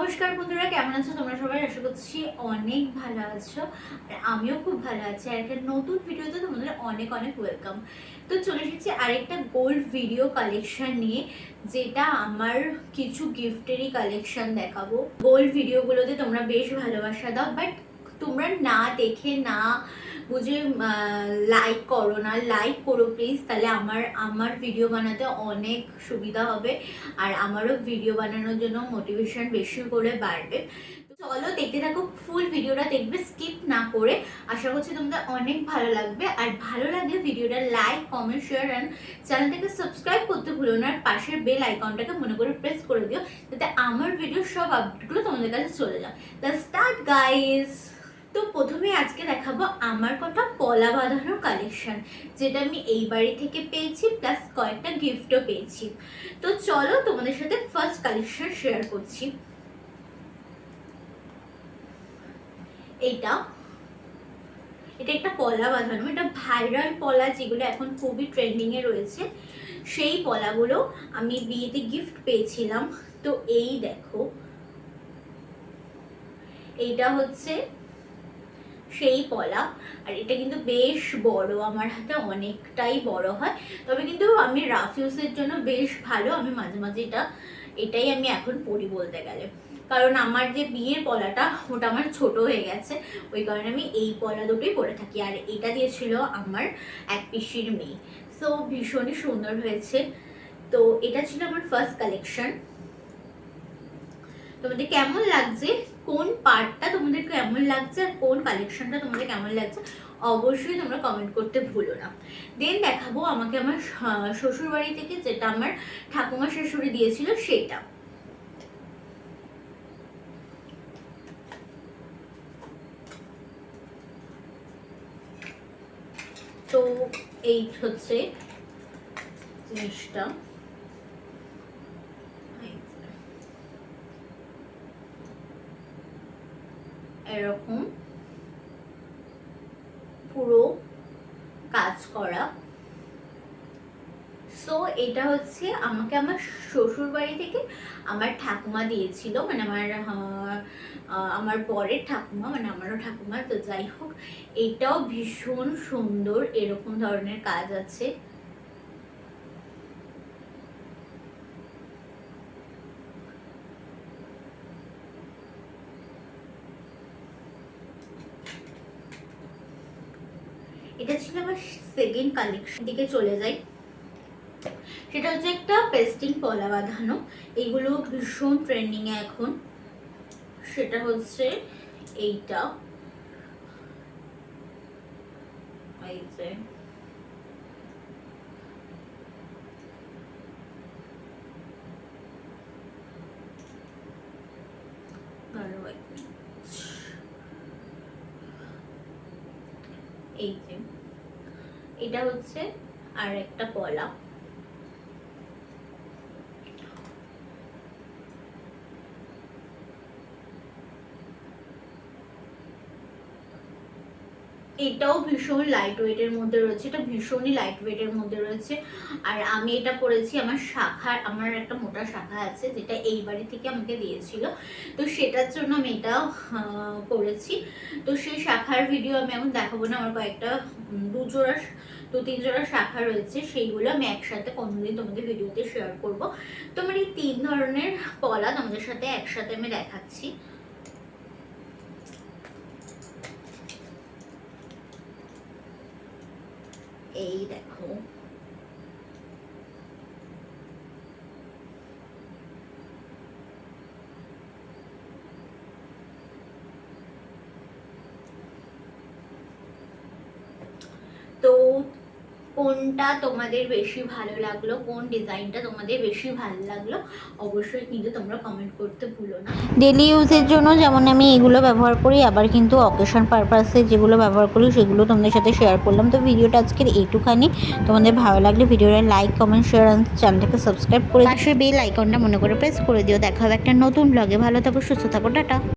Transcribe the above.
নমস্কার বন্ধুরা, কেমন আছো তোমরা সবাই? আশা করছি অনেক ভালো আছো আর আমিও খুব ভালো আছি। আর একটা নতুন ভিডিওতে তোমাদের অনেক অনেক ওয়েলকাম। তো চলে এসেছি আরেকটা গোল্ড ভিডিও কালেকশন নিয়ে, যেটা আমার কিছু গিফটেরই কালেকশন দেখাবো। গোল্ড ভিডিওগুলোতে তোমরা বেশ ভালোবাসা দাও, বাট তোমরা না দেখে না বুঝে লাইক করো না। লাইক করো প্লিজ, তাহলে আমার ভিডিও বানাতে অনেক সুবিধা হবে আর আমারও ভিডিও বানানোর জন্য মোটিভেশন বেশি করে বাড়বে। চলো দেখতে থাকো, ফুল ভিডিওটা দেখবে স্কিপ না করে। আশা করছি তোমাদের অনেক ভালো লাগবে। আর ভালো লাগলে ভিডিওটা লাইক, কমেন্ট, শেয়ার অ্যান্ড চ্যানেলটাকে সাবস্ক্রাইব করতে ভুলো না। আর পাশের বেল আইকনটাকে মনে করে প্রেস করে দিও, যাতে আমার ভিডিওর সব আপডেটগুলো তোমাদের কাছে চলে যায়। Let's start guys. তো প্রথমে আজকে দেখাবো আমার কটা পলা বাঁধানোর কালেকশন, যেটা আমি এই বাড়ি থেকে পেয়েছি, প্লাস কয়েকটা গিফটও পেয়েছি। তো চলো তোমাদের সাথে ফার্স্ট কালেকশন শেয়ার করছি। এটা একটা পলা বাঁধানো, এটা ভাইরাল পলা, যেগুলো এখন খুবই ট্রেন্ডিংয়ে রয়েছে। সেই পলাগুলো আমি বিয়েতে গিফট পেয়েছিলাম। তো এই দেখো, এইটা হচ্ছে সেই পলা। আর এটা কিন্তু বেশ বড়, আমার হাতে অনেকটাই বড় হয়, তবে কিন্তু আমি রাফ ইউজের জন্য বেশ ভালো। আমি মাঝে মাঝে এটাই আমি এখন পরি বলতে গেলে, কারণ আমার যে বিয়ের পলাটা ওটা আমার ছোট হয়ে গেছে, ওই কারণে আমি এই পলা দুটোই পরে থাকি। আর এটা দিয়েছিল আমার এক পিসির মেয়ে, সো ভীষণই সুন্দর হয়েছে। তো এটা ছিল আমার ফার্স্ট কালেকশন। তোমাদের কেমন লাগছে, কোন পার্টটা তোমাদের কেমন লাগছে আর কোন কালেকশনটা তোমাদের কেমন লাগছে অবশ্যই তোমরা কমেন্ট করতে ভুলো না। দেন দেখাবো আমাকে আমার শ্বশুর বাড়ি থেকে, যেটা আমার ঠাকুমা শাশুড়ি দিয়েছিল সেটা। তো এই হচ্ছে জিনিসটা। এরকম পুরো কাজ করা। সো এটা হচ্ছে আমাকে আমার শ্বশুর বাড়ি থেকে আমার ঠাকুমা দিয়েছিল, মানে আমার বরের ঠাকুমা, মানে আমারও ঠাকুমা। তো যাই হোক, এটাও ভীষণ সুন্দর, এরকম ধরনের কাজ আছে। এটা ছিল আমার সেকেন্ড কালেকশন। দিকে চলে যাই, সেটা হচ্ছে একটা পেস্টিং পলা বাঁধানো। এইগুলো ভীষণ ট্রেন্ডিং এ এখন। সেটা হচ্ছে এইটা, এই যে এই যে এটা হচ্ছে আর একটা পলা। এটাও ভীষণ লাইট ওয়েটের মধ্যে রয়েছে, এটা ভীষণই লাইট ওয়েটের মধ্যে রয়েছে। আর আমি এটা পরেছি আমার শাখার, আমার একটা মোটা শাখা আছে যেটা এই বাড়ি থেকে আমাকে দিয়েছিল, তো সেটার জন্য আমি এটা করেছি। তো সেই শাখার ভিডিও আমি এখন দেখাবো না, আমার কয়েকটা দু তিন জোড়া শাখা রয়েছে, সেইগুলো আমি একসাথে কোনোদিন তোমাদের ভিডিওতে শেয়ার করবো। তো আমার এই 3 ধরনের পলা তোমাদের সাথে একসাথে আমি দেখাচ্ছি। এই দেখো, তো কোনটা তোমাদের বেশি ভালো লাগলো, কোন ডিজাইনটা তোমাদের বেশি ভালো লাগলো অবশ্যই কিন্তু তোমরা কমেন্ট করতে ভুলো না। ডেলি ইউজের জন্য যেমন আমি এগুলো ব্যবহার করি, আবার কিন্তু অকেশন পারপাসে যেগুলো ব্যবহার করি সেগুলো তোমাদের সাথে শেয়ার করলাম। তো ভিডিওটা আজকের এইটুখানি। তোমাদের ভালো লাগলে ভিডিওটা লাইক, কমেন্ট, শেয়ার আর চ্যানেলটাকে সাবস্ক্রাইব করে পাশে বেল আইকনটা মনে করে প্রেস করে দিও। দেখা হবে একটা নতুন ব্লগে। ভালো থাকো, সুস্থ থাকো, টাটা।